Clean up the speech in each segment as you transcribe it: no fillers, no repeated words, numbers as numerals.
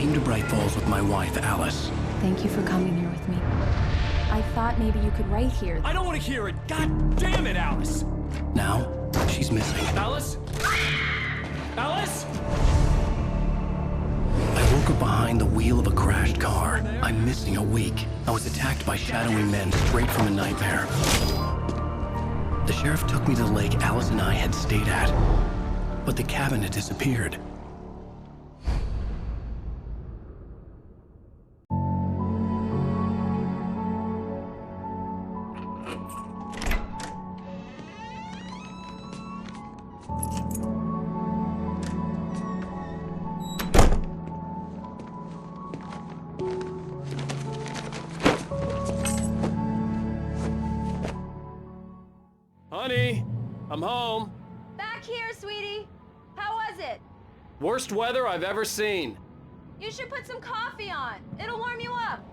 came to Bright Falls with my wife, Alice. Thank you for coming here with me. I thought maybe you could write here. I don't want to hear it! God damn it, Alice! Now, she's missing. Alice? Alice? I woke up behind the wheel of a crashed car. I'm missing a week. I was attacked by shadowy men straight from a nightmare. The sheriff took me to the lake Alice and I had stayed at, but the cabin had disappeared. Honey, I'm home. Back here, sweetie. How was it? Worst weather I've ever seen. You should put some coffee on. It'll warm you up.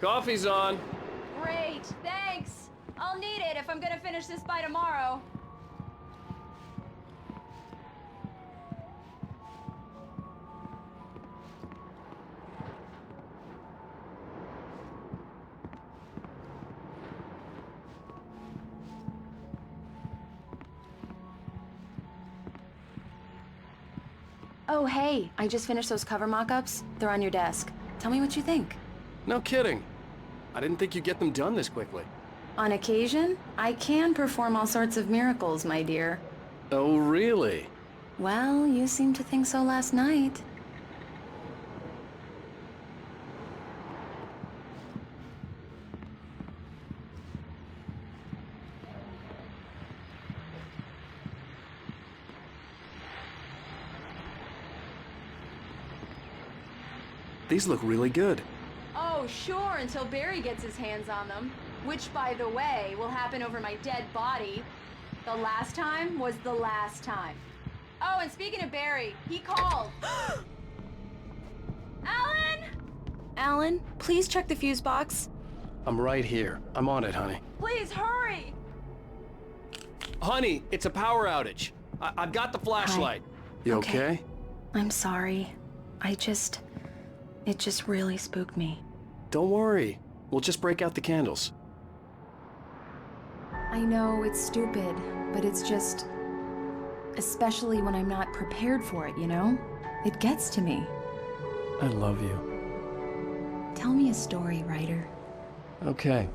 Coffee's on. Great, thanks. I'll need it if I'm gonna finish this by tomorrow. Oh, hey, I just finished those cover mock-ups. They're on your desk. Tell me what you think. No kidding. I didn't think you'd get them done this quickly. On occasion, I can perform all sorts of miracles, my dear. Oh, really? Well, you seemed to think so last night. These look really good. Oh, sure, until Barry gets his hands on them. Which, by the way, will happen over my dead body. The last time was the last time. Oh, and speaking of Barry, he called. Alan! Alan, please check the fuse box. I'm right here. I'm on it, honey. Please hurry! Honey, it's a power outage. I've got the flashlight. You okay? I'm sorry. It just really spooked me. Don't worry. We'll just break out the candles. I know it's stupid, but it's just... especially when I'm not prepared for it, you know? It gets to me. I love you. Tell me a story, writer. Okay.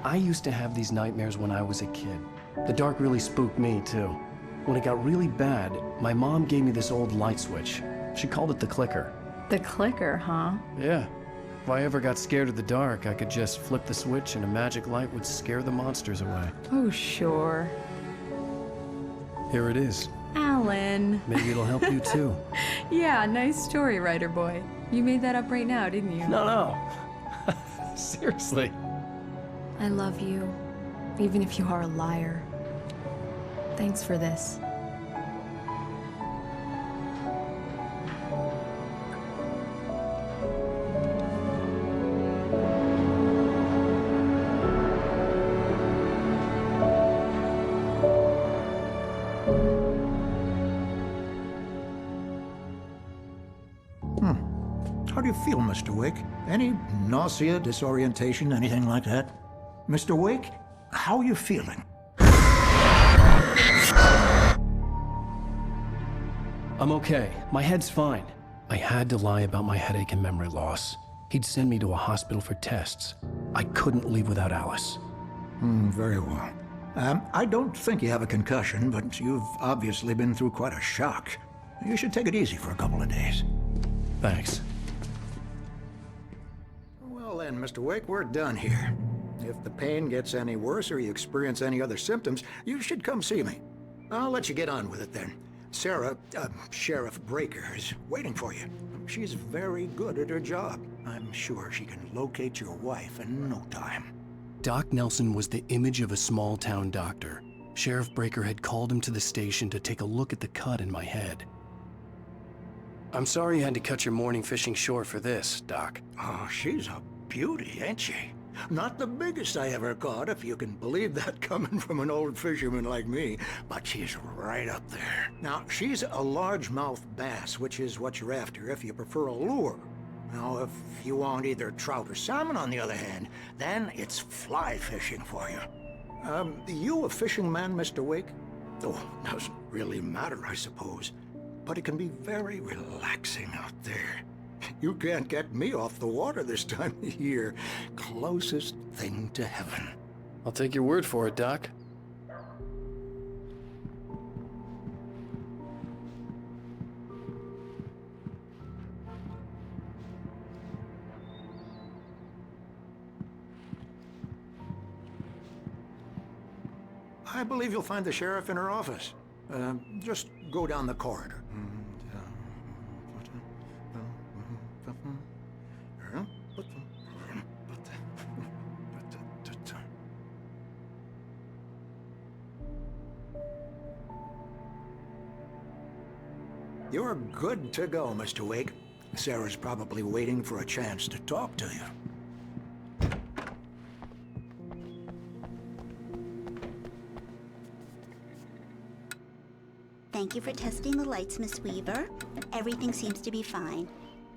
I used to have these nightmares when I was a kid. The dark really spooked me, too. When it got really bad, my mom gave me this old light switch. She called it the clicker. The clicker, huh? Yeah. If I ever got scared of the dark, I could just flip the switch and a magic light would scare the monsters away. Oh, sure. Here it is. Alan. Maybe it'll help you, too. Yeah, nice story, writer boy. You made that up right now, didn't you? No. Seriously. I love you, even if you are a liar. Thanks for this. How do you feel, Mr. Wake? Any nausea, disorientation, anything like that? Mr. Wake, how are you feeling? I'm okay. My head's fine. I had to lie about my headache and memory loss. He'd send me to a hospital for tests. I couldn't leave without Alice. Very well. I don't think you have a concussion, but you've obviously been through quite a shock. You should take it easy for a couple of days. Thanks. Well then, Mr. Wake, we're done here. If the pain gets any worse or you experience any other symptoms, you should come see me. I'll let you get on with it then. Sarah, Sheriff Breaker, is waiting for you. She's very good at her job. I'm sure she can locate your wife in no time. Doc Nelson was the image of a small-town doctor. Sheriff Breaker had called him to the station to take a look at the cut in my head. I'm sorry you had to cut your morning fishing short for this, Doc. Oh, she's a beauty, ain't she? Not the biggest I ever caught, if you can believe that coming from an old fisherman like me, but she's right up there. Now, she's a largemouth bass, which is what you're after if you prefer a lure. Now, if you want either trout or salmon, on the other hand, then it's fly fishing for you. You a fishing man, Mr. Wake? Oh, doesn't really matter, I suppose. But it can be very relaxing out there. You can't get me off the water this time of year. Closest thing to heaven. I'll take your word for it, Doc. I believe you'll find the sheriff in her office. Just go down the corridor. You're good to go, Mr. Wake. Sarah's probably waiting for a chance to talk to you. Thank you for testing the lights, Miss Weaver. Everything seems to be fine.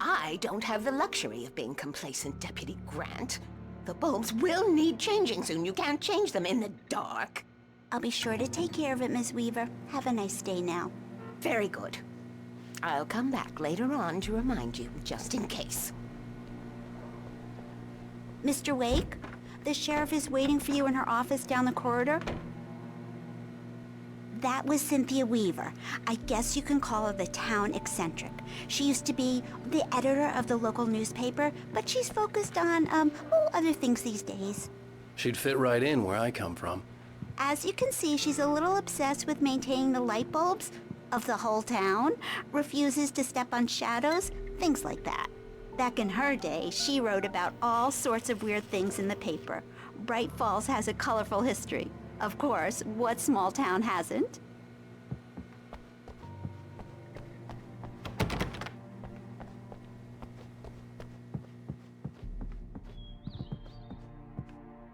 I don't have the luxury of being complacent, Deputy Grant. The bulbs will need changing soon. You can't change them in the dark. I'll be sure to take care of it, Miss Weaver. Have a nice day now. Very good. I'll come back later on to remind you, just in case. Mr. Wake, the sheriff is waiting for you in her office down the corridor. That was Cynthia Weaver. I guess you can call her the town eccentric. She used to be the editor of the local newspaper, but she's focused on, other things these days. She'd fit right in where I come from. As you can see, she's a little obsessed with maintaining the light bulbs of the whole town, refuses to step on shadows, things like that. Back in her day, she wrote about all sorts of weird things in the paper. Bright Falls has a colorful history. Of course, what small town hasn't?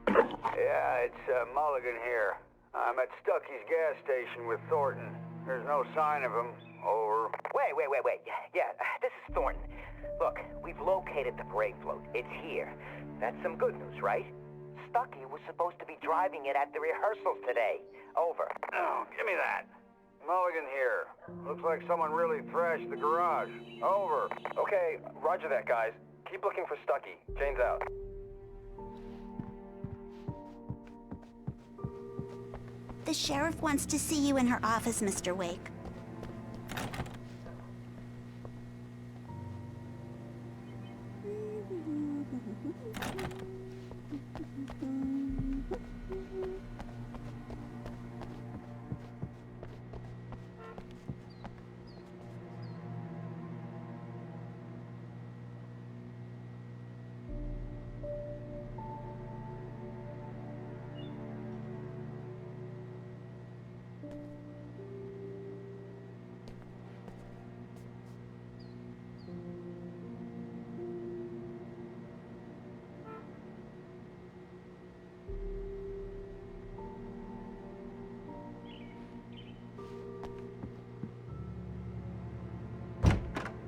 Yeah, it's Mulligan here. I'm at Stuckey's gas station with Thornton. There's no sign of him. Over. Wait. Yeah, this is Thornton. Look, we've located the parade float. It's here. That's some good news, right? Stuckey was supposed to be driving it at the rehearsals today. Over. Oh, give me that. Mulligan here. Looks like someone really thrashed the garage. Over. Okay, roger that, guys. Keep looking for Stuckey. Jane's out. The sheriff wants to see you in her office, Mr. Wake.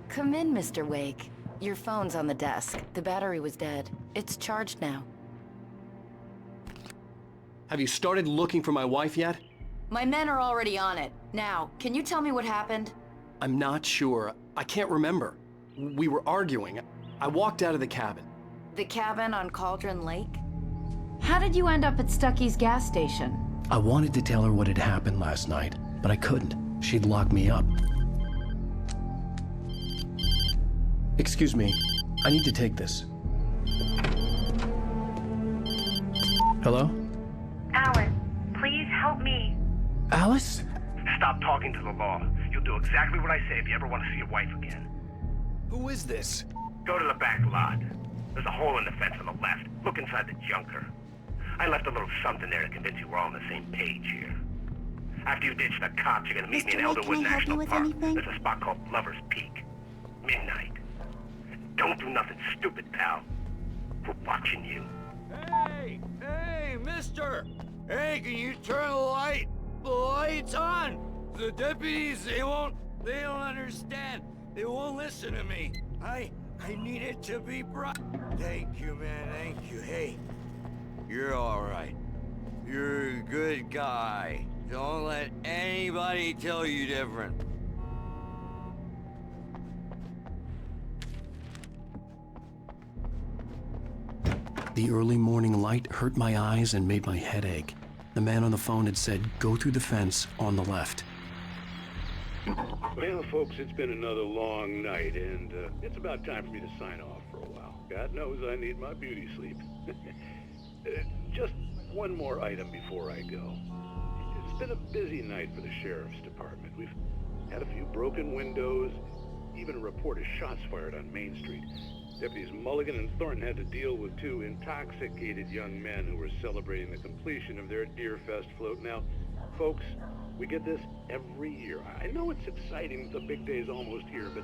Come in, Mr. Wake. Your phone's on the desk. The battery was dead. It's charged now. Have you started looking for my wife yet? My men are already on it. Now, can you tell me what happened? I'm not sure. I can't remember. We were arguing. I walked out of the cabin. The cabin on Cauldron Lake? How did you end up at Stuckey's gas station? I wanted to tell her what had happened last night, but I couldn't. She'd locked me up. Excuse me, I need to take this. Hello? Alice, please help me. Alice? stop talking to the law. You'll do exactly what I say if you ever want to see your wife again. Who is this? Go to the back lot. There's a hole in the fence on the left. Look inside the junker. I left a little something there to convince you we're all on the same page here. After you ditch the cops, you're gonna meet me in Mr. Wake, Elderwood can I help you National with Park. anything? There's a spot called Lover's Peak. Midnight. Don't do nothing stupid, pal. We're watching you. Hey, mister! Hey, can you turn the lights on? The deputies, they don't understand. They won't listen to me. I need it to be bright. Thank you, man, thank you. Hey, you're all right. You're a good guy. Don't let anybody tell you different. The early morning light hurt my eyes and made my head ache. The man on the phone had said, go through the fence on the left. Well, folks, it's been another long night, and it's about time for me to sign off for a while. God knows I need my beauty sleep. Just one more item before I go. It's been a busy night for the Sheriff's Department. We've had a few broken windows, even a report of shots fired on Main Street. Deputies Mulligan and Thornton had to deal with two intoxicated young men who were celebrating the completion of their Deerfest float. Now, folks, we get this every year. I know it's exciting, the big day's almost here, but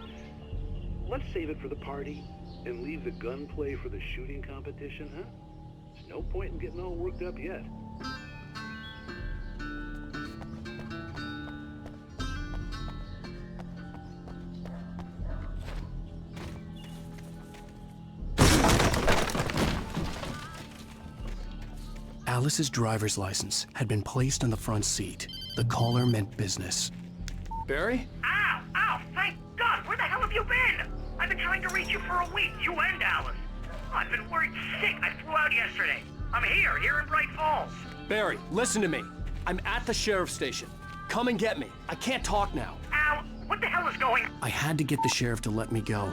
let's save it for the party and leave the gunplay for the shooting competition, huh? There's no point in getting all worked up yet. Alice's driver's license had been placed on the front seat. The caller meant business. Barry? Ow! Thank God! Where the hell have you been? I've been trying to reach you for a week, you and Alice. Oh, I've been worried sick. I flew out yesterday. I'm here in Bright Falls. Barry, listen to me. I'm at the sheriff's station. Come and get me. I can't talk now. Al, what the hell is going on? I had to get the sheriff to let me go.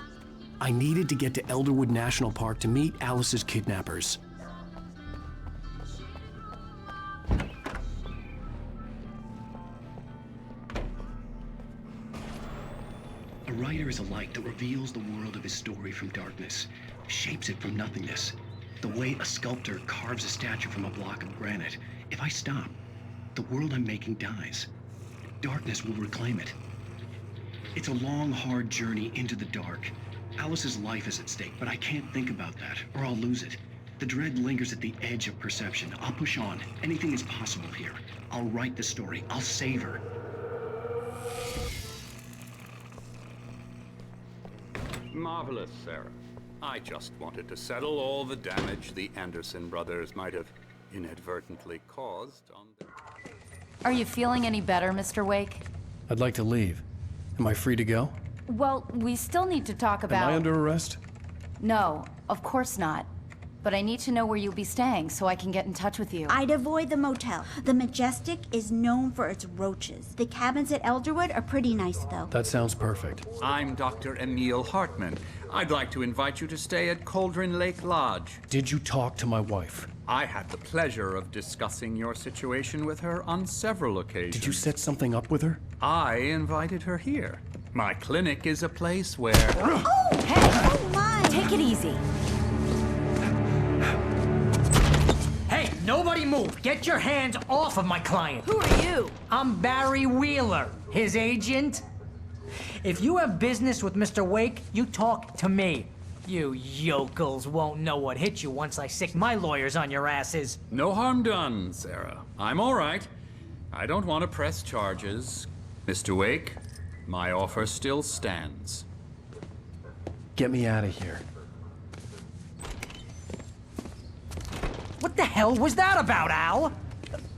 I needed to get to Elderwood National Park to meet Alice's kidnappers. A writer is a light that reveals the world of his story from darkness, shapes it from nothingness. The way a sculptor carves a statue from a block of granite. If I stop, the world I'm making dies. Darkness will reclaim it. It's a long, hard journey into the dark. Alice's life is at stake, but I can't think about that, or I'll lose it. The dread lingers at the edge of perception. I'll push on. Anything is possible here. I'll write the story. I'll save her. Marvelous, Sarah. I just wanted to settle all the damage the Anderson brothers might have inadvertently caused on the... Are you feeling any better, Mr. Wake? I'd like to leave. Am I free to go? Well, we still need to talk about... Am I under arrest? No, of course not. But I need to know where you'll be staying so I can get in touch with you. I'd avoid the motel. The Majestic is known for its roaches. The cabins at Elderwood are pretty nice, though. That sounds perfect. I'm Dr. Emil Hartman. I'd like to invite you to stay at Cauldron Lake Lodge. Did you talk to my wife? I had the pleasure of discussing your situation with her on several occasions. Did you set something up with her? I invited her here. My clinic is a place where... Oh, hey! Oh, my! Take it easy. Hey, nobody move! Get your hands off of my client! Who are you? I'm Barry Wheeler, his agent. If you have business with Mr. Wake, you talk to me. You yokels won't know what hit you once I sick my lawyers on your asses. No harm done, Sarah. I'm all right. I don't want to press charges. Mr. Wake, my offer still stands. Get me out of here. What the hell was that about, Al?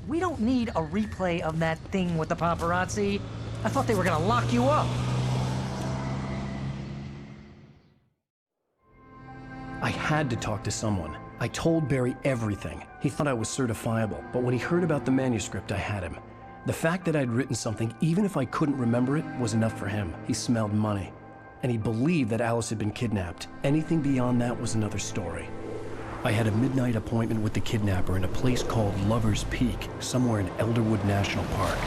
We don't need a replay of that thing with the paparazzi. I thought they were gonna lock you up. I had to talk to someone. I told Barry everything. He thought I was certifiable, but when he heard about the manuscript, I had him. The fact that I'd written something, even if I couldn't remember it, was enough for him. He smelled money. And he believed that Alice had been kidnapped. Anything beyond that was another story. I had a midnight appointment with the kidnapper in a place called Lover's Peak, somewhere in Elderwood National Park.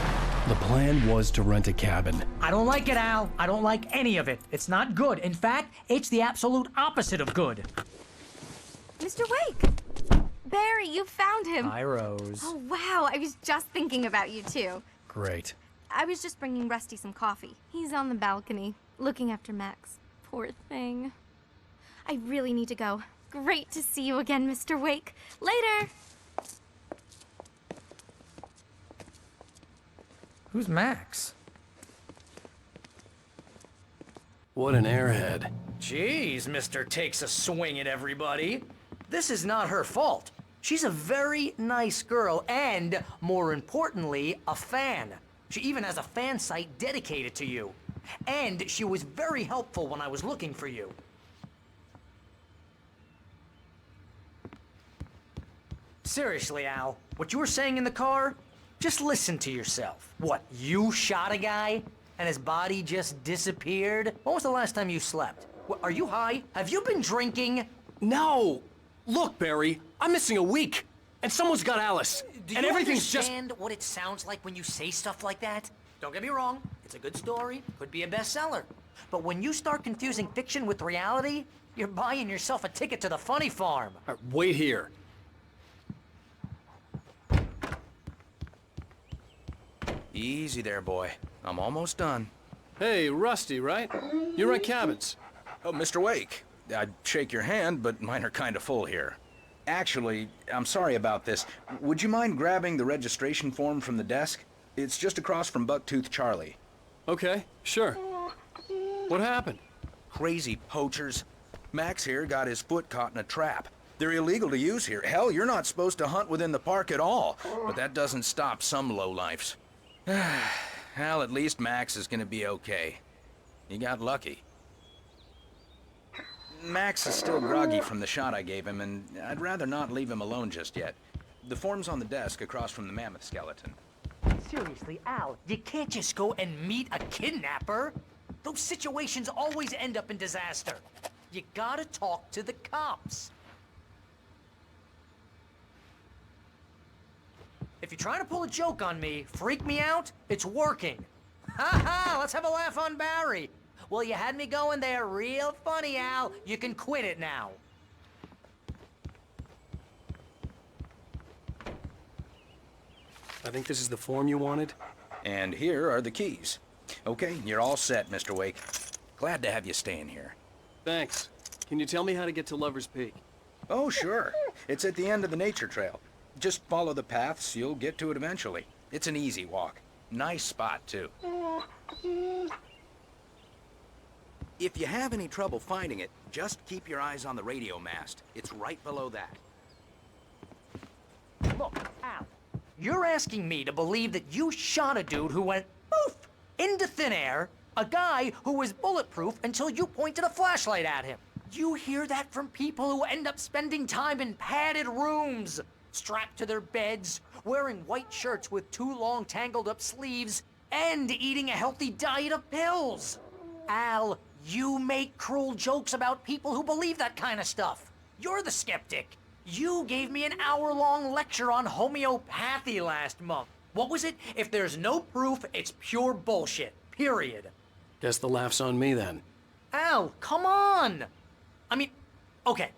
The plan was to rent a cabin. I don't like it, Al. I don't like any of it. It's not good. In fact, it's the absolute opposite of good. Mr. Wake! Barry, you found him. Hi, Rose. Oh, wow. I was just thinking about you, too. Great. I was just bringing Rusty some coffee. He's on the balcony, looking after Max. Poor thing. I really need to go. Great to see you again, Mr. Wake. Later! Who's Max? What an airhead. Jeez, Mr. Takes a swing at everybody. This is not her fault. She's a very nice girl and, more importantly, a fan. She even has a fan site dedicated to you. And she was very helpful when I was looking for you. Seriously, Al, what you were saying in the car? Just listen to yourself. What, you shot a guy and his body just disappeared? When was the last time you slept? What, are you high? Have you been drinking? No! Look, Barry, I'm missing a week. And someone's got Alice. Do and you everything's just... understand what it sounds like when you say stuff like that? Don't get me wrong, it's a good story, could be a bestseller. But when you start confusing fiction with reality, you're buying yourself a ticket to the funny farm. Wait here. Easy there, boy. I'm almost done. Hey, Rusty, right? You rent cabins. Oh, Mr. Wake. I'd shake your hand, but mine are kind of full here. Actually, I'm sorry about this. Would you mind grabbing the registration form from the desk? It's just across from Bucktooth Charlie. Okay, sure. What happened? Crazy poachers. Max here got his foot caught in a trap. They're illegal to use here. Hell, you're not supposed to hunt within the park at all. But that doesn't stop some lowlifes. Well, at least Max is gonna be okay. He got lucky. Max is still groggy from the shot I gave him, and I'd rather not leave him alone just yet. The form's on the desk across from the mammoth skeleton. Seriously, Al, you can't just go and meet a kidnapper. Those situations always end up in disaster. You gotta talk to the cops. If you're trying to pull a joke on me, freak me out, it's working. Ha ha, let's have a laugh on Barry. Well, you had me going there real funny, Al. You can quit it now. I think this is the form you wanted. And here are the keys. Okay, you're all set, Mr. Wake. Glad to have you staying here. Thanks. Can you tell me how to get to Lover's Peak? Oh, sure. It's at the end of the nature trail. Just follow the paths, you'll get to it eventually. It's an easy walk. Nice spot, too. If you have any trouble finding it, just keep your eyes on the radio mast. It's right below that. Look, Al, you're asking me to believe that you shot a dude who went poof into thin air, a guy who was bulletproof until you pointed a flashlight at him. You hear that from people who end up spending time in padded rooms, strapped to their beds, wearing white shirts with too long tangled up sleeves, and eating a healthy diet of pills. Al, you make cruel jokes about people who believe that kind of stuff. You're the skeptic. You gave me an hour-long lecture on homeopathy last month. What was it? If there's no proof, it's pure bullshit. Period. Guess the laugh's on me then. Al, come on! I mean, okay.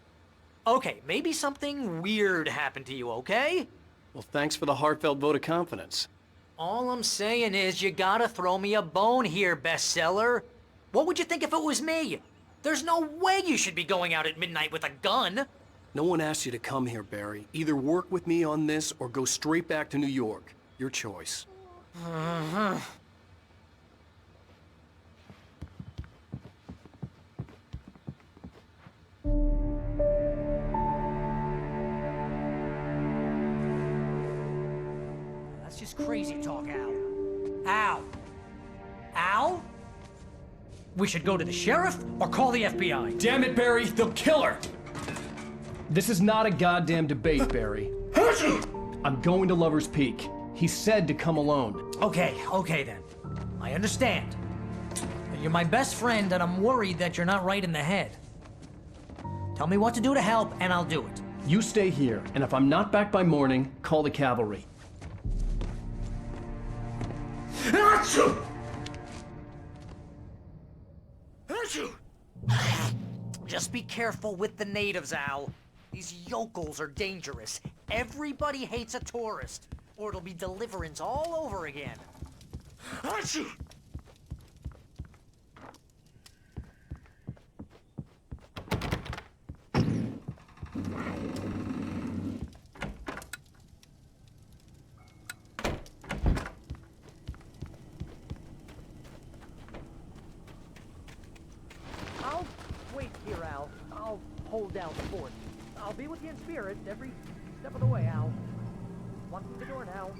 Okay, maybe something weird happened to you, okay? Well, thanks for the heartfelt vote of confidence. All I'm saying is you gotta throw me a bone here, bestseller. What would you think if it was me? There's no way you should be going out at midnight with a gun. No one asked you to come here, Barry. Either work with me on this or go straight back to New York. Your choice. That's just crazy talk, Al. Al? Al? We should go to the sheriff or call the FBI. Damn it, Barry, they'll kill her! This is not a goddamn debate, Barry. I'm going to Lover's Peak. He said to come alone. Okay then. I understand. You're my best friend and I'm worried that you're not right in the head. Tell me what to do to help and I'll do it. You stay here, and if I'm not back by morning, call the cavalry. Achoo! Just be careful with the natives, Al. These yokels are dangerous. Everybody hates a tourist, or it'll be Deliverance all over again. Achoo! I'll wait here, Al. I'll hold down the fort. I'll be with you in spirit every step of the way, Al. Walk through the door now.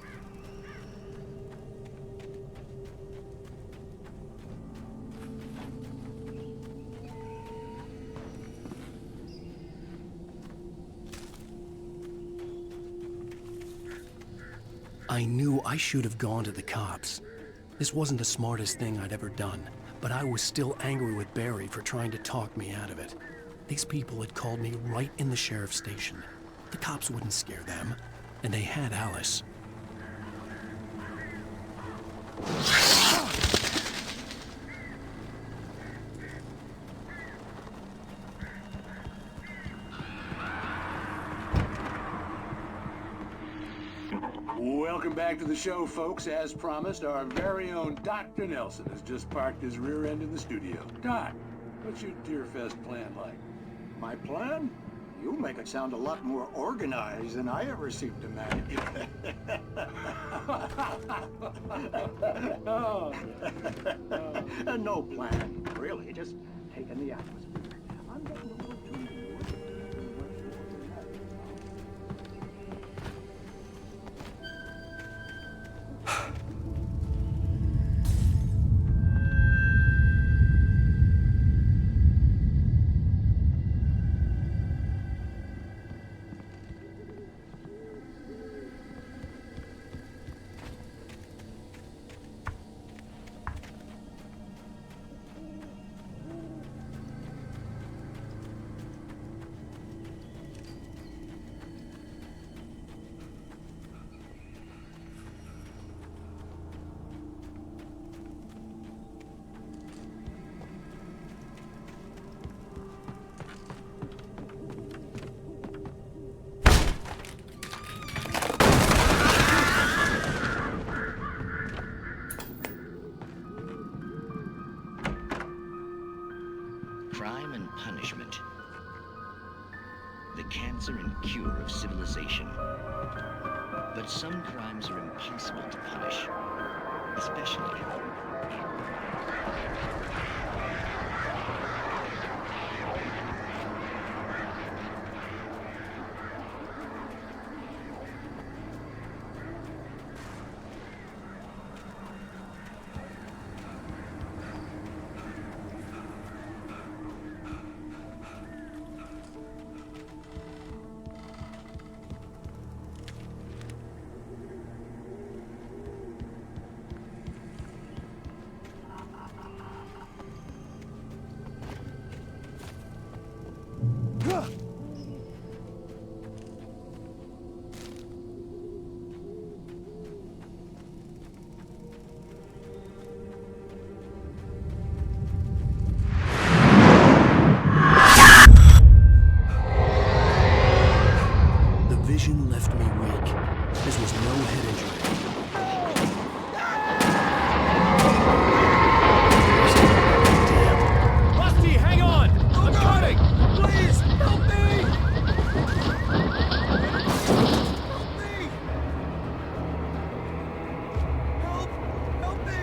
I knew I should have gone to the cops. This wasn't the smartest thing I'd ever done, but I was still angry with Barry for trying to talk me out of it. These people had called me right in the sheriff's station. The cops wouldn't scare them, and they had Alice. Welcome back to the show, folks. As promised, our very own Dr. Nelson has just parked his rear end in the studio. Doc, what's your Deerfest plan like? My plan? You make it sound a lot more organized than I ever seem to manage. No plan, really. Just taking the atmosphere. I'm getting a little too Crime and punishment. The cancer and cure of civilization. But some crimes are impossible to punish, especially vision left me weak. This was no head injury. Rusty, hang on! I'm coming! Please, help me! Help me!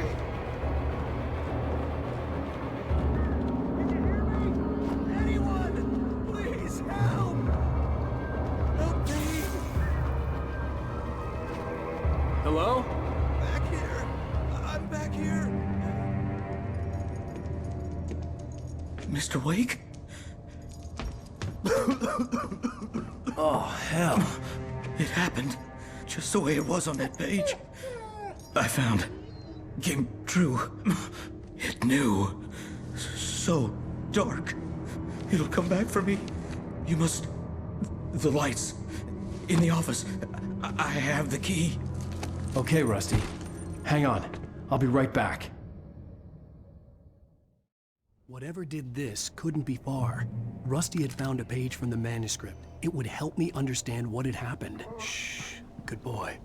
Can you hear me? Anyone? Please, help! Help me! Hello? Back here. I'm back here. Mr. Wake? Oh, hell. It happened just the way it was on that page. I found. Came true. It knew. So dark. It'll come back for me. You must. The lights. In the office. I have the key. Okay, Rusty. Hang on. I'll be right back. Whatever did this couldn't be far. Rusty had found a page from the manuscript. It would help me understand what had happened. Shh. Good boy.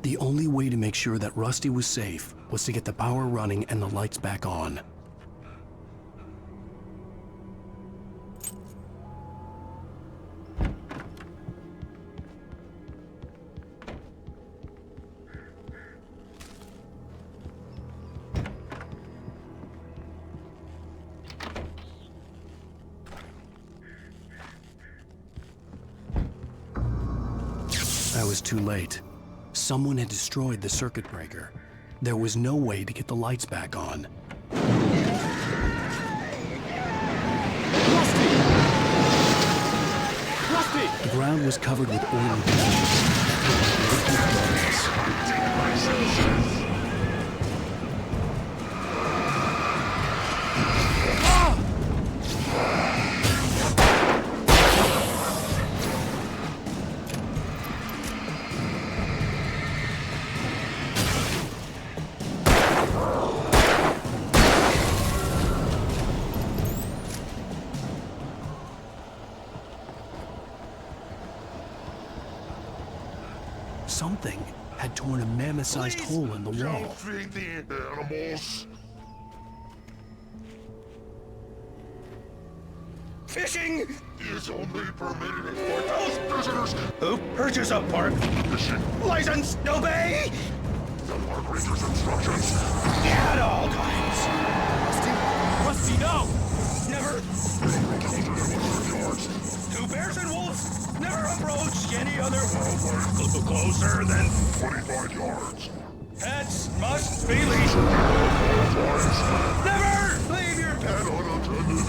The only way to make sure that Rusty was safe was to get the power running and the lights back on. I was too late. Someone had destroyed the circuit breaker. There was no way to get the lights back on. Rusty! The ground was covered with oily patches. Something had torn a mammoth-sized hole in the wall. Don't feed the animals. Fishing is only permitted for those visitors who purchase a park license. Obey the park ranger's instructions at all times. Rusty, no! Never. Two bears and wolves. Never approach any other wildlife closer than 25 yards. Pets must be leashed. Never leave your pet unattended.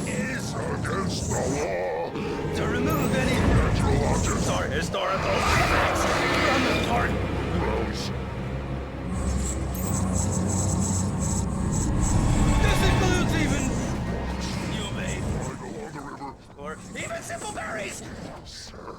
It is against the law to remove any natural objects or historical artifacts from the park. Gross. This includes even humane along the river or even simple berries. Sir.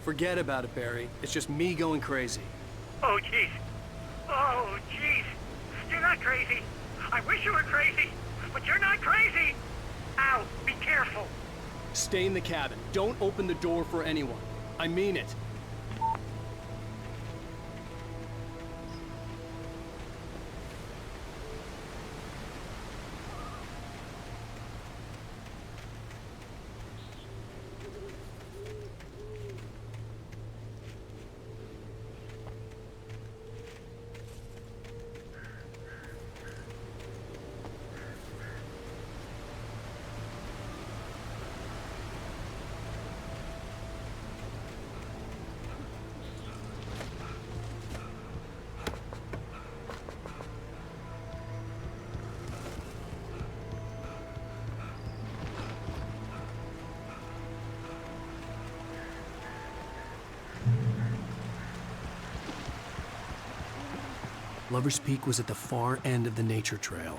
Forget about it, Barry. It's just me going crazy. Oh, jeez. Oh, jeez. You're not crazy. I wish you were crazy, but you're not crazy. Ow, be careful. Stay in the cabin. Don't open the door for anyone. I mean it. Lover's Peak was at the far end of the nature trail.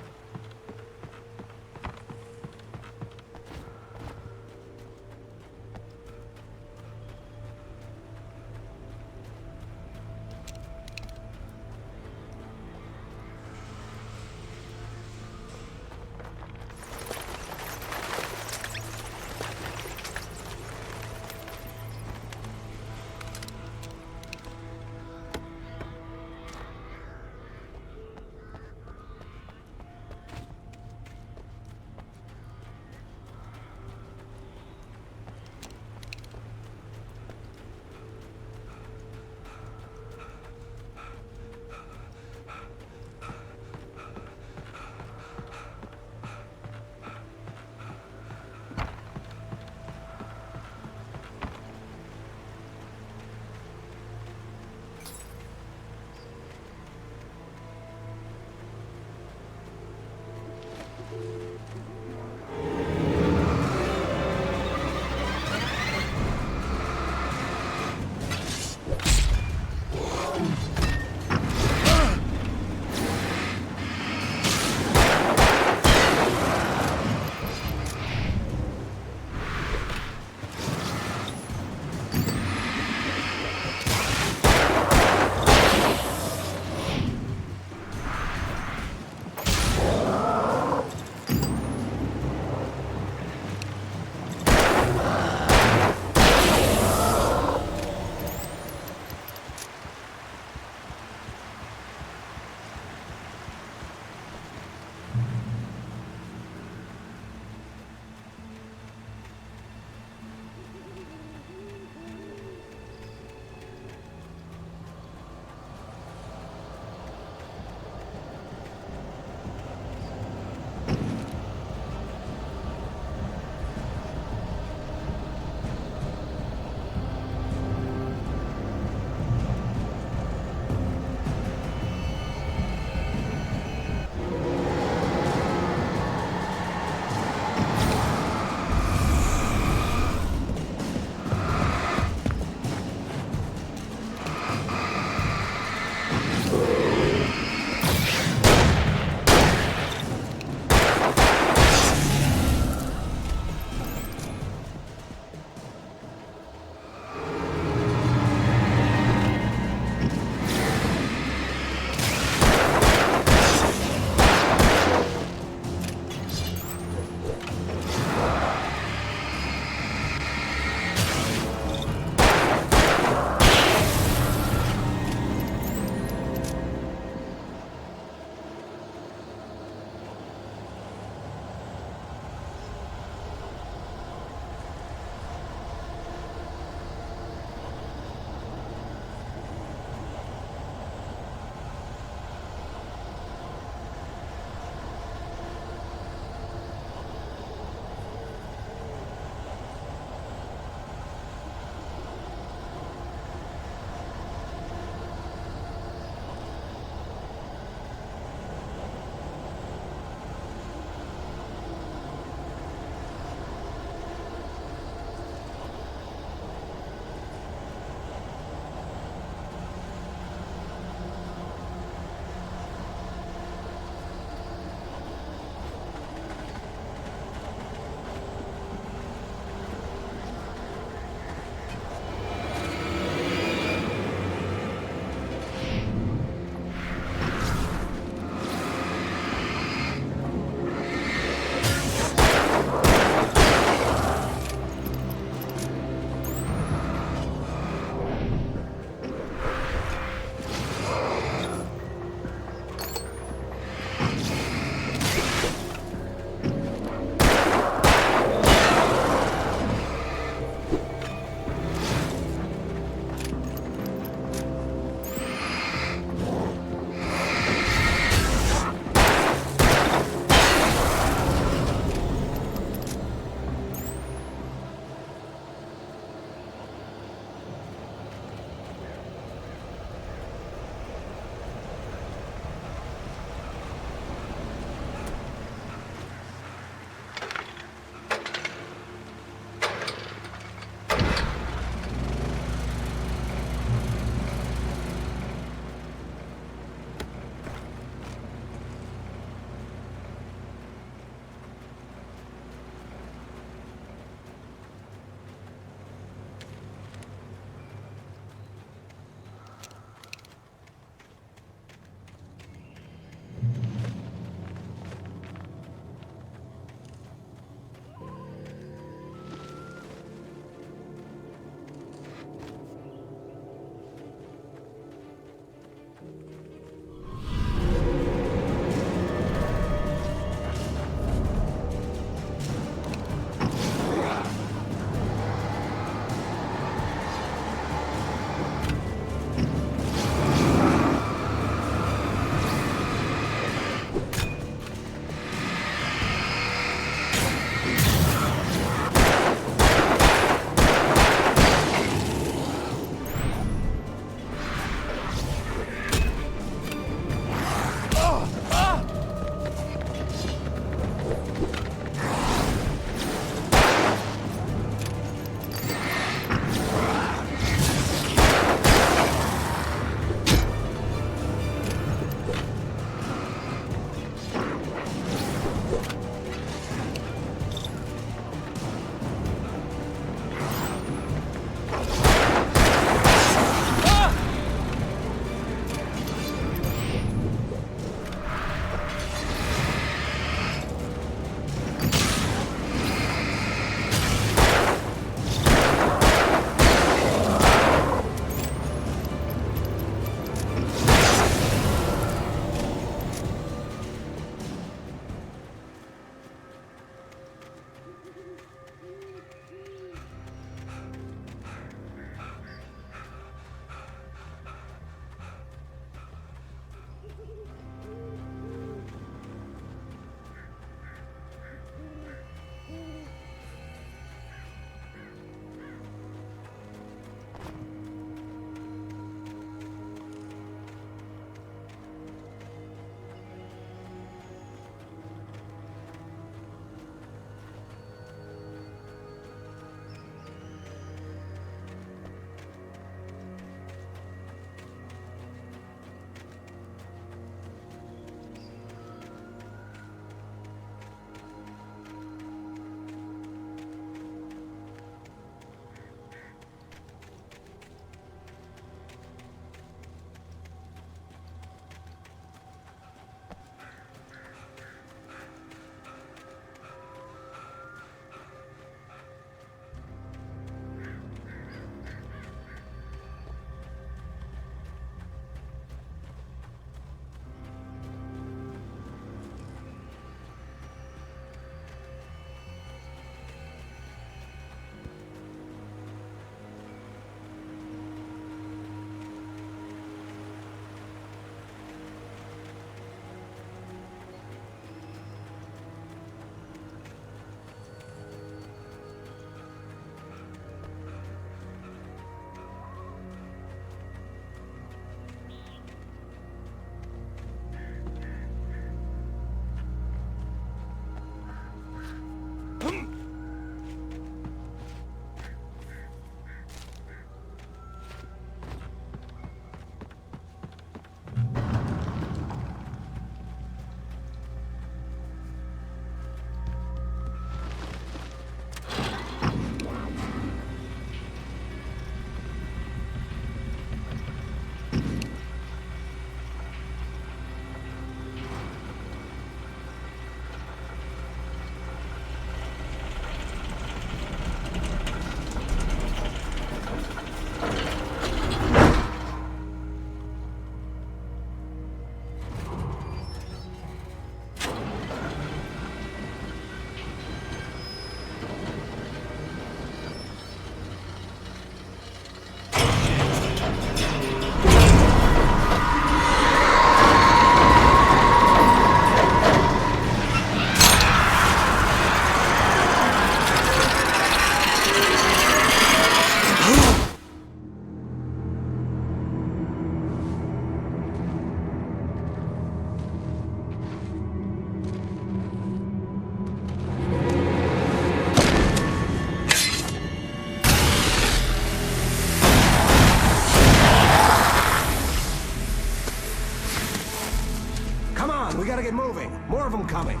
on, we gotta get moving. More of them coming.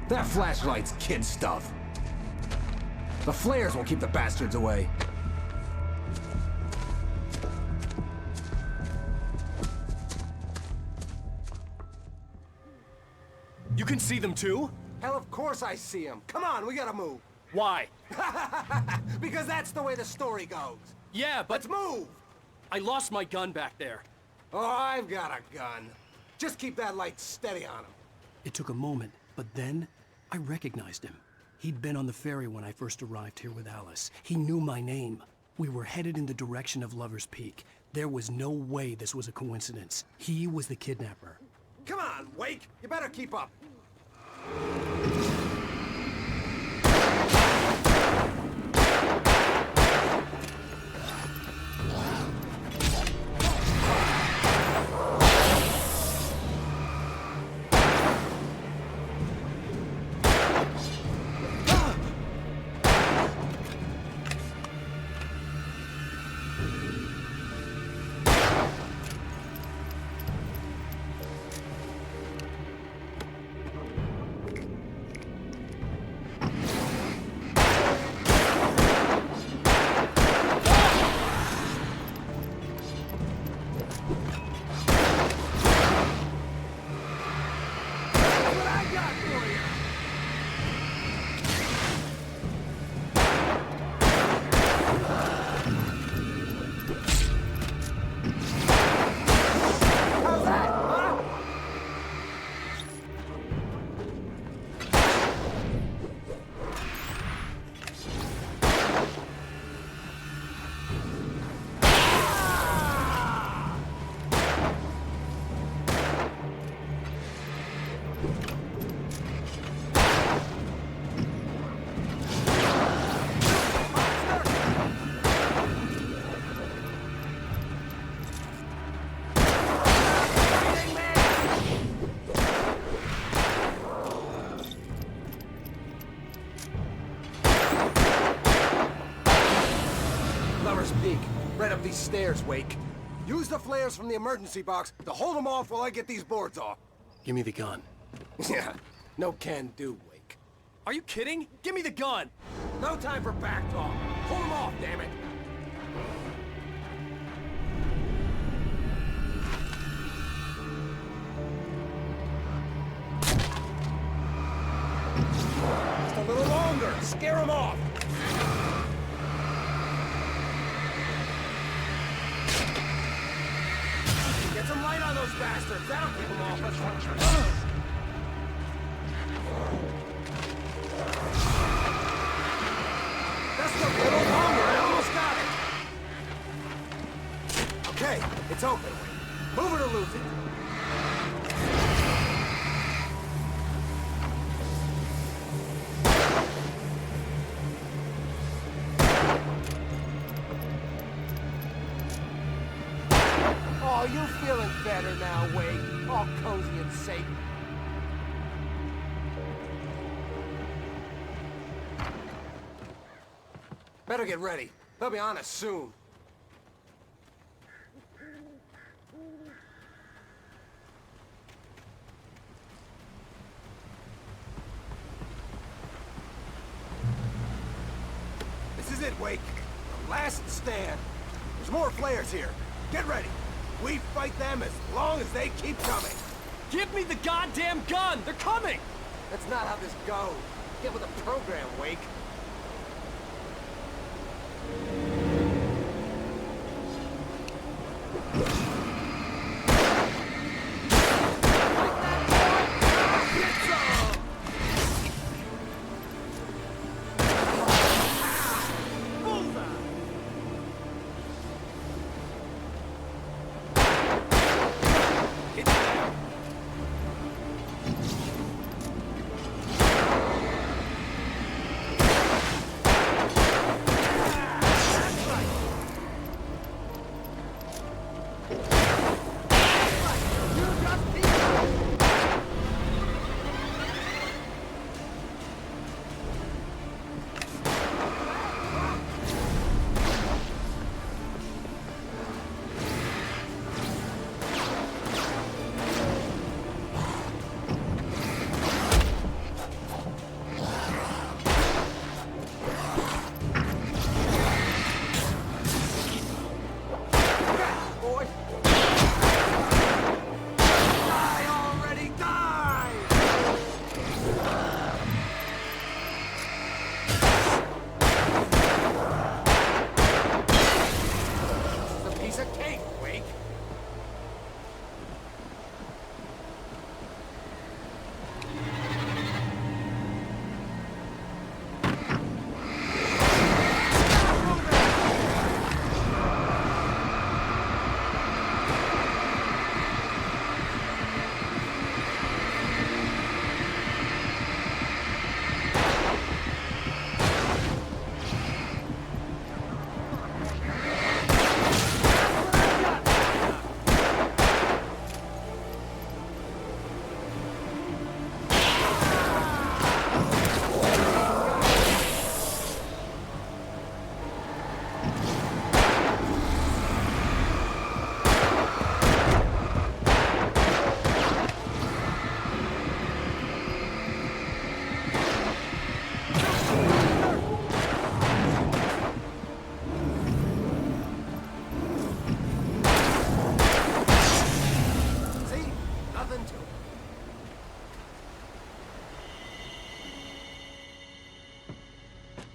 That flashlight's kid stuff. The flares will keep the bastards away. You can see them too? Hell, of course I see them. Come on, we gotta move. Why? Because that's the way the story goes. Yeah, but... Let's move! I lost my gun back there. Oh, I've got a gun. Just keep that light steady on him. It took a moment, but then I recognized him. He'd been on the ferry when I first arrived here with Alice. He knew my name. We were headed in the direction of Lover's Peak. There was no way this was a coincidence. He was the kidnapper. Come on, Wake! You better keep up. Peak. Right up these stairs, Wake. Use the flares from the emergency box to hold them off while I get these boards off. Give me the gun. Yeah, no can do, Wake. Are you kidding? Give me the gun! No time for back talk. Hold them off, damn it. Just a little longer. Scare them off. Get some light on those bastards. That'll keep them off us. That's still a little longer. I almost got it. Okay, it's open. Move it or lose it. Oh, you feeling better now, Wake? All cozy and safe. Better get ready. They'll be on us soon. This is it, Wake. The last stand. There's more flares here. Get ready. We fight them as long as they keep coming. Give me the goddamn gun! They're coming! That's not how this goes. Get with the program, Wake. boy. Die already, die! This is a piece of cake, Wake. See? Nothing to it.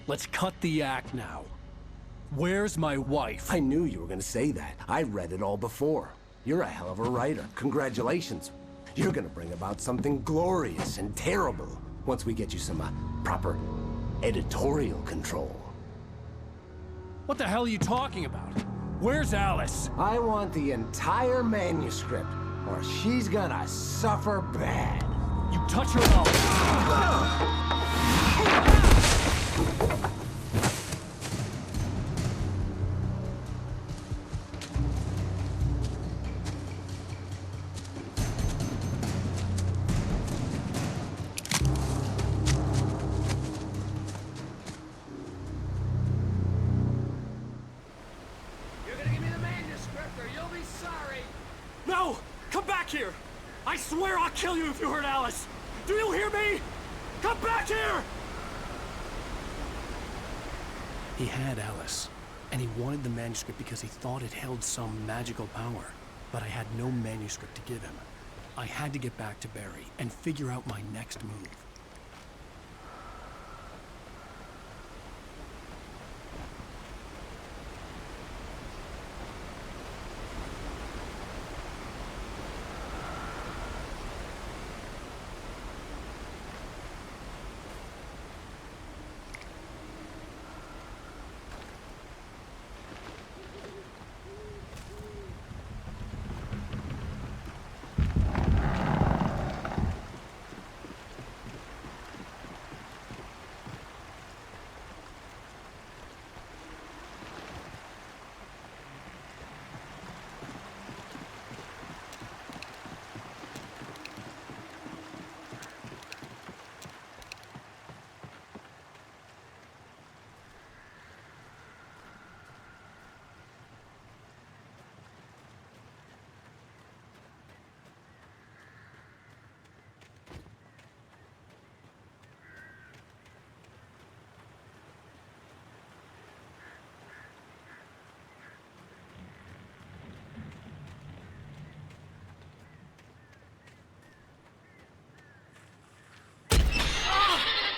Let's cut the act now. Where's my wife? I knew you were gonna say that. I read it all before. You're a hell of a writer. Congratulations. You're gonna bring about something glorious and terrible once we get you some proper editorial control. What the hell are you talking about? Where's Alice? I want the entire manuscript, or she's gonna suffer bad. You touch her mouth. You're gonna give me the manuscript, or you'll be sorry. No! Come back here! I swear I'll kill you if you hurt Alice! Do you hear me? Come back here! He had Alice, and he wanted the manuscript because he thought it held some magical power. But I had no manuscript to give him. I had to get back to Barry and figure out my next move.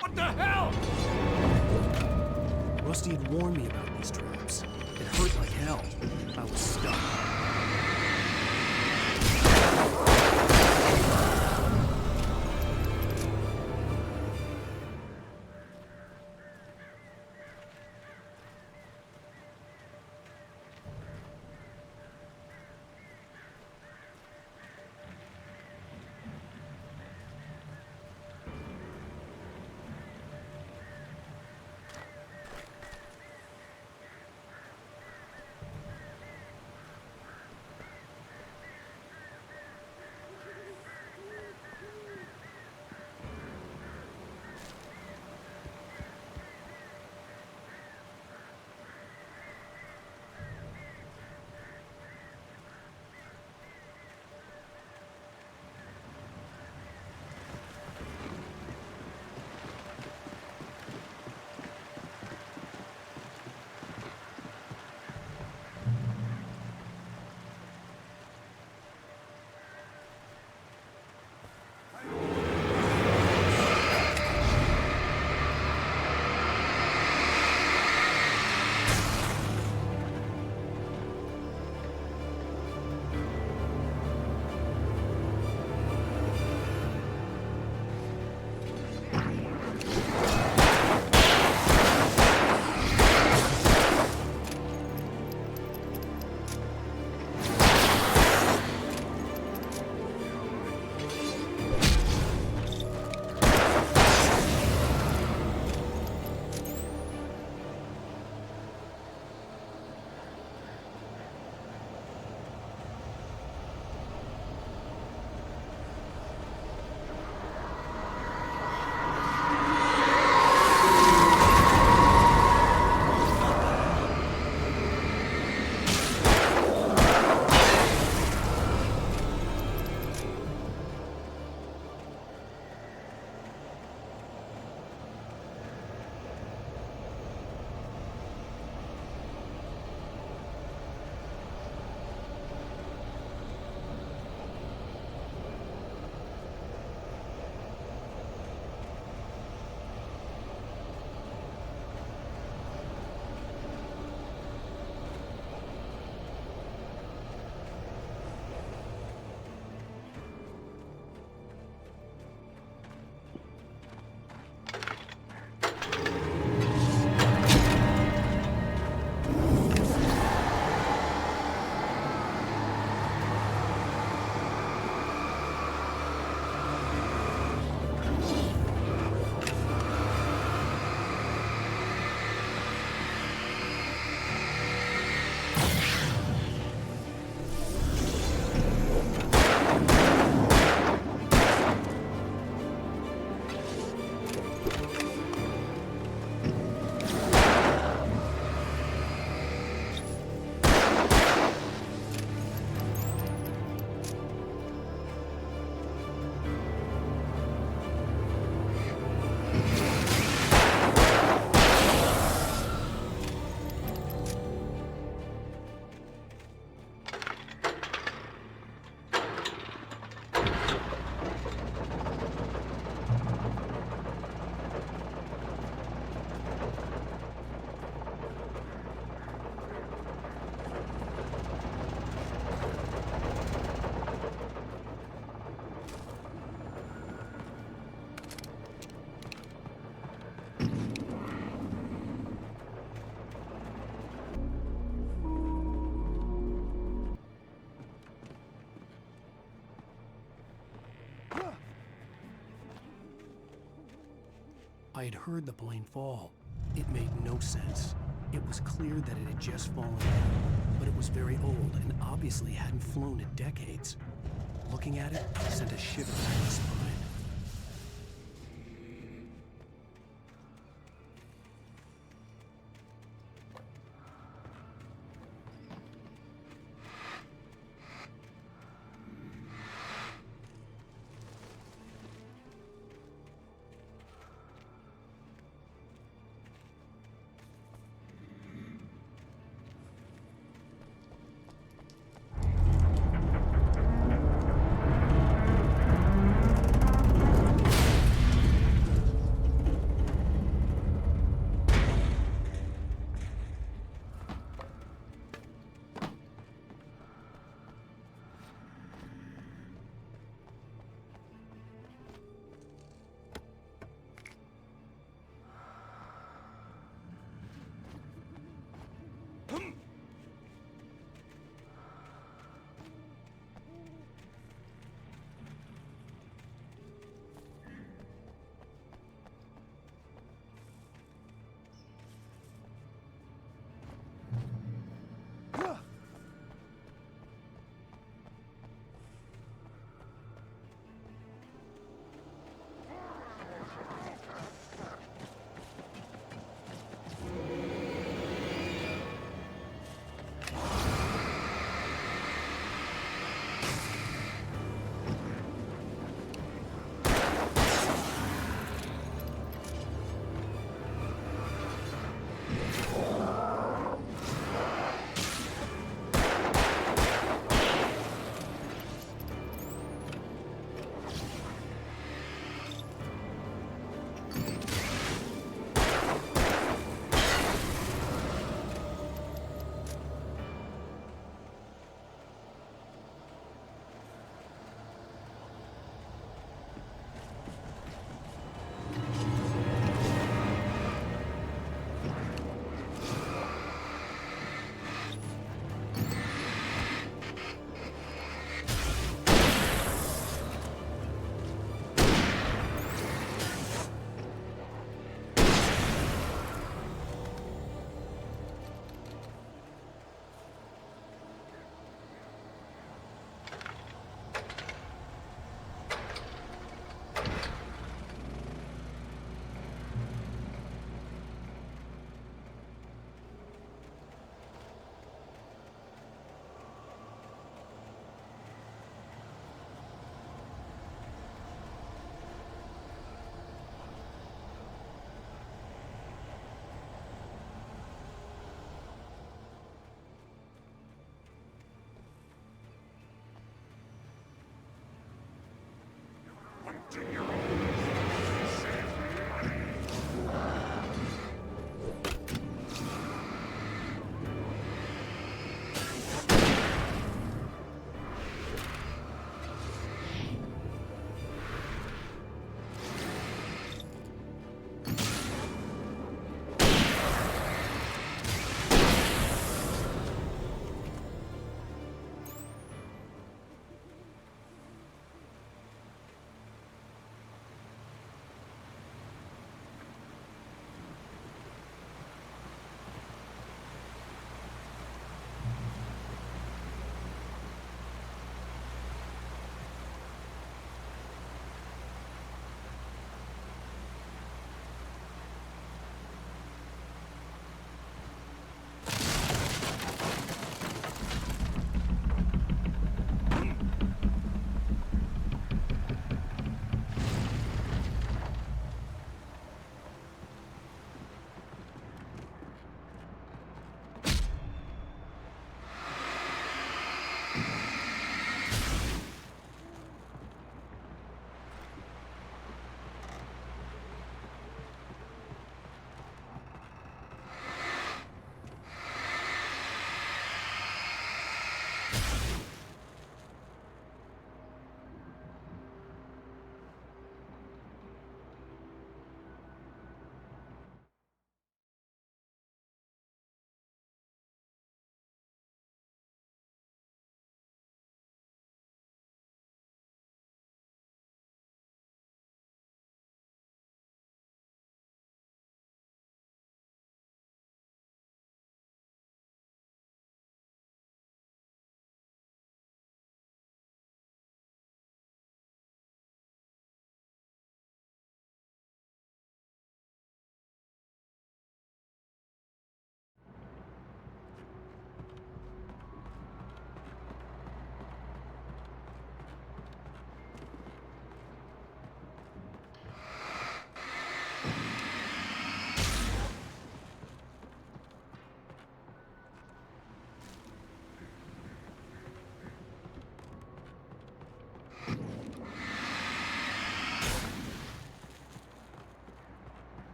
What the hell? Rusty had warned me about these traps. It hurt like hell. I was stuck. I had heard the plane fall. It made no sense. It was clear that it had just fallen down, but it was very old and obviously hadn't flown in decades. Looking at it sent a shiver down my spine.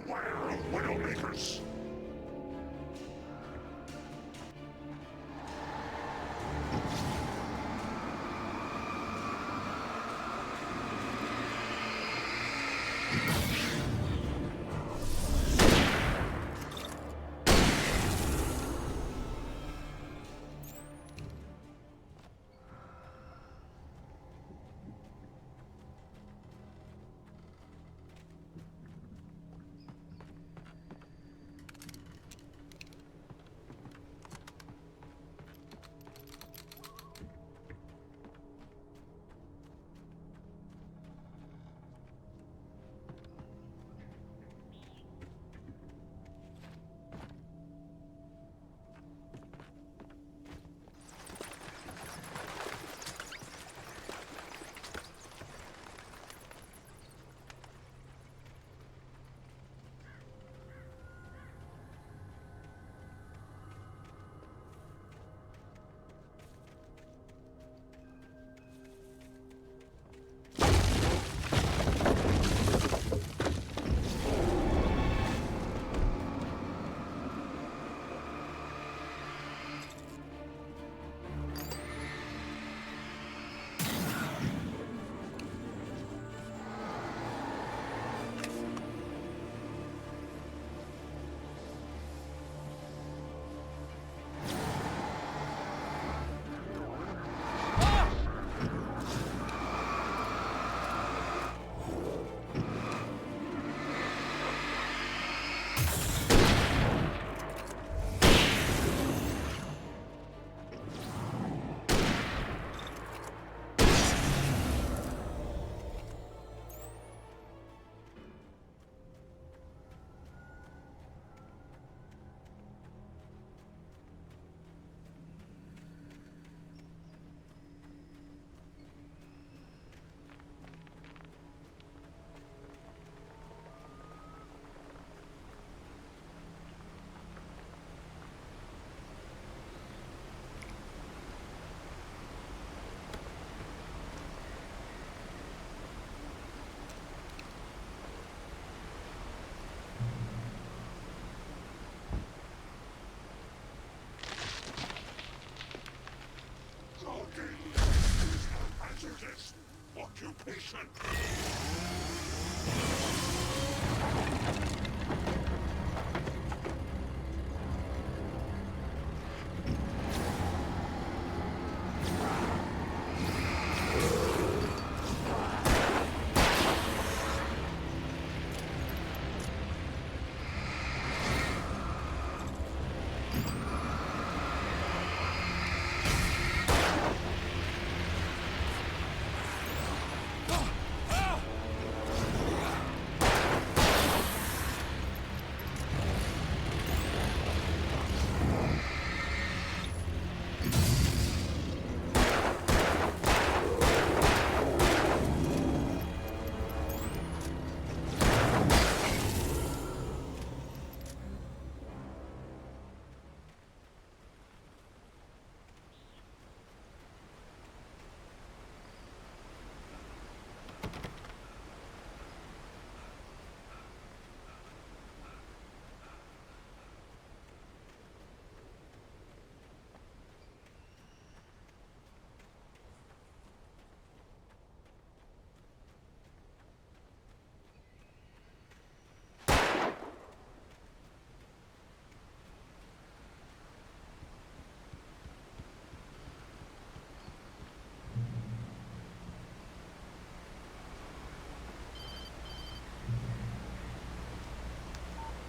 Beware of Widowmakers. Occupation.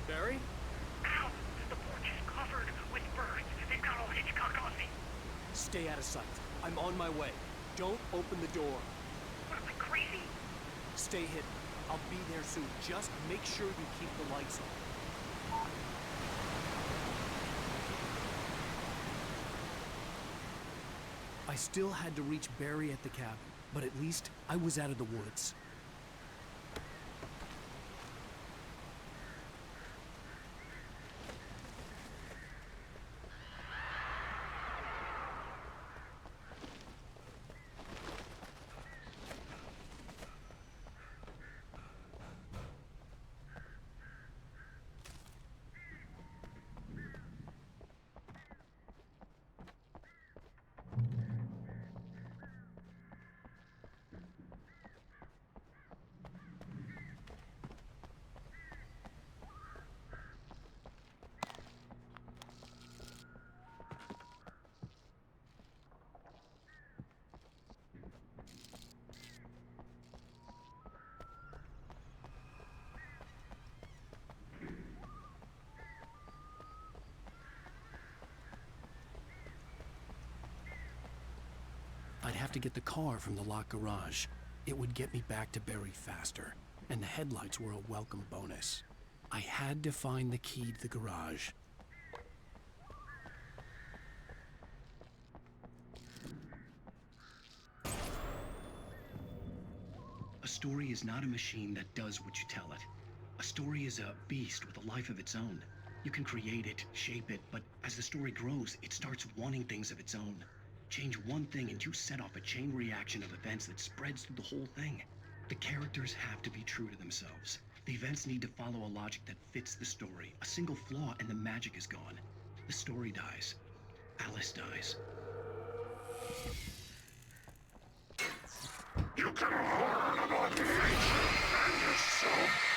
Barry? Ow! The porch is covered with birds. They've got old Hitchcock on me. Stay out of sight. I'm on my way. Don't open the door. What, am I crazy? Stay hidden. I'll be there soon. Just make sure you keep the lights on. I still had to reach Barry at the cabin, but at least I was out of the woods. have to get the car from the locked garage. It would get me back to Barry faster, and the headlights were a welcome bonus. I had to find the key to the garage. A story is not a machine that does what you tell it. A story is a beast with a life of its own. You can create it, shape it, but as the story grows, it starts wanting things of its own. Change one thing and you set off a chain reaction of events that spreads through the whole thing. The characters have to be true to themselves. The events need to follow a logic that fits the story. A single flaw and the magic is gone. The story dies. Alice dies. You can learn about nature and yourself.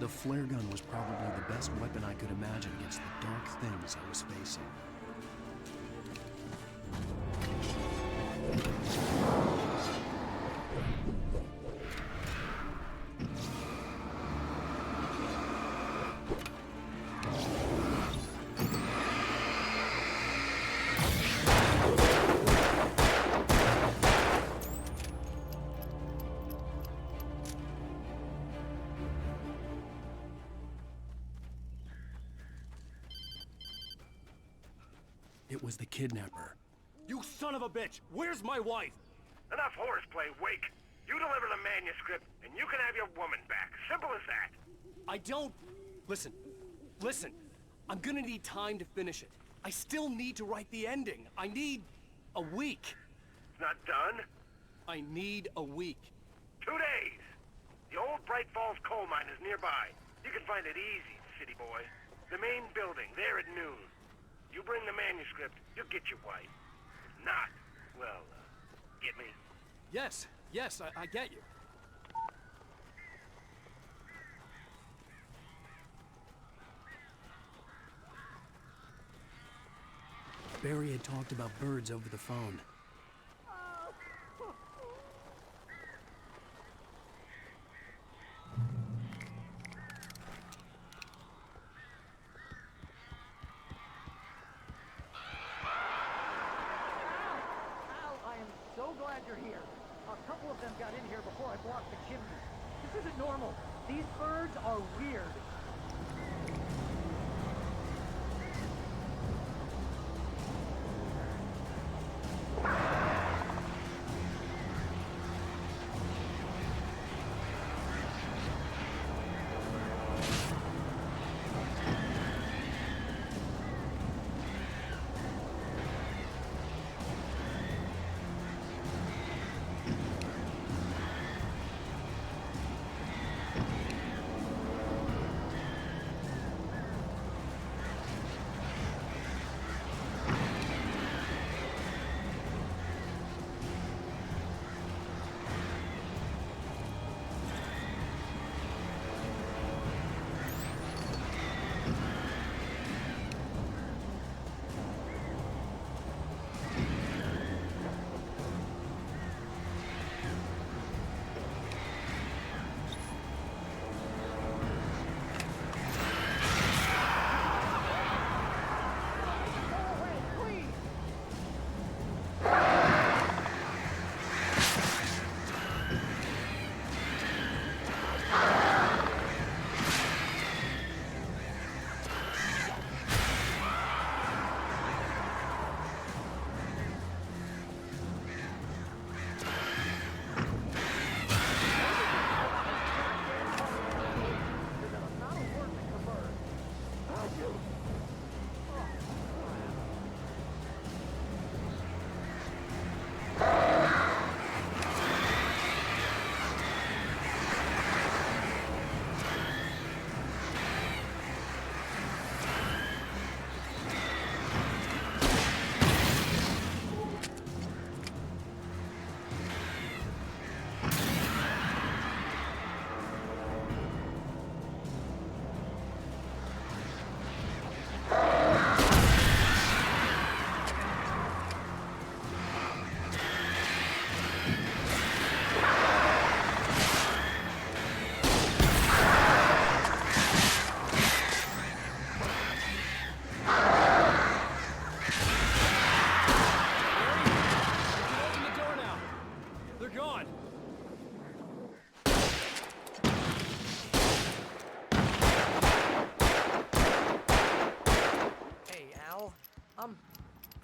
The flare gun was probably the best weapon I could imagine against the dark things I was facing. It was the kidnapper. You son of a bitch! Where's my wife? Enough horseplay, Wake. You deliver the manuscript, and you can have your woman back. Simple as that. I don't... Listen. I'm gonna need time to finish it. I still need to write the ending. I need a week. It's not done? I need a week. 2 days. The old Bright Falls coal mine is nearby. You can find it easy, city boy. The main building, there at noon. You bring the manuscript, you'll get your wife. If not, well, get me? Yes, I get you. Barry had talked about birds over the phone. So glad you're here. A couple of them got in here before I blocked the chimney. This isn't normal. These birds are weird.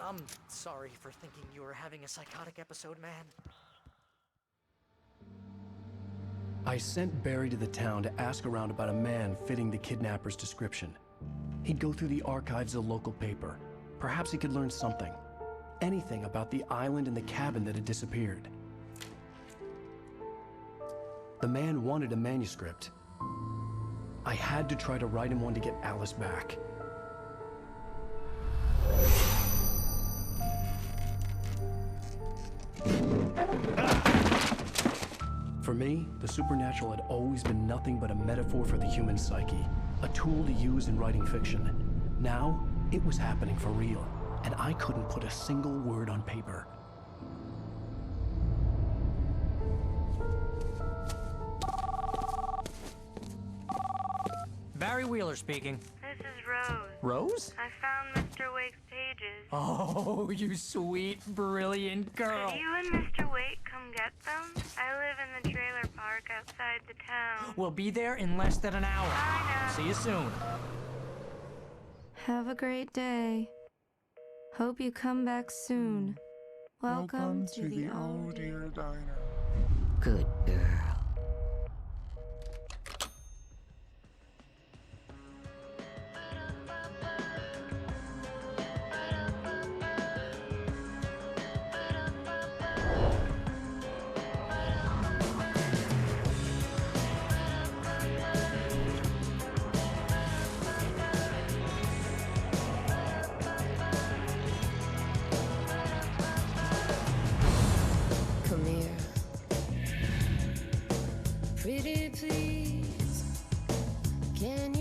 I'm sorry for thinking you were having a psychotic episode, man. I sent Barry to the town to ask around about a man fitting the kidnapper's description. He'd go through the archives of the local paper. Perhaps he could learn something. Anything about the island and the cabin that had disappeared. The man wanted a manuscript. I had to try to write him one to get Alice back. For me, the supernatural had always been nothing but a metaphor for the human psyche, a tool to use in writing fiction. Now, it was happening for real, and I couldn't put a single word on paper. Barry Wheeler speaking. This is Rose. Rose? I found Mr. Wake's pages. Oh, you sweet, brilliant girl. Could you and Mr. Wake come get them? I live in the trailer park outside the town. We'll be there in less than an hour. I know. See you soon. Have a great day. Hope you come back soon. Welcome to the Oh Dear Diner. Good girl. Come here. Pretty please, can you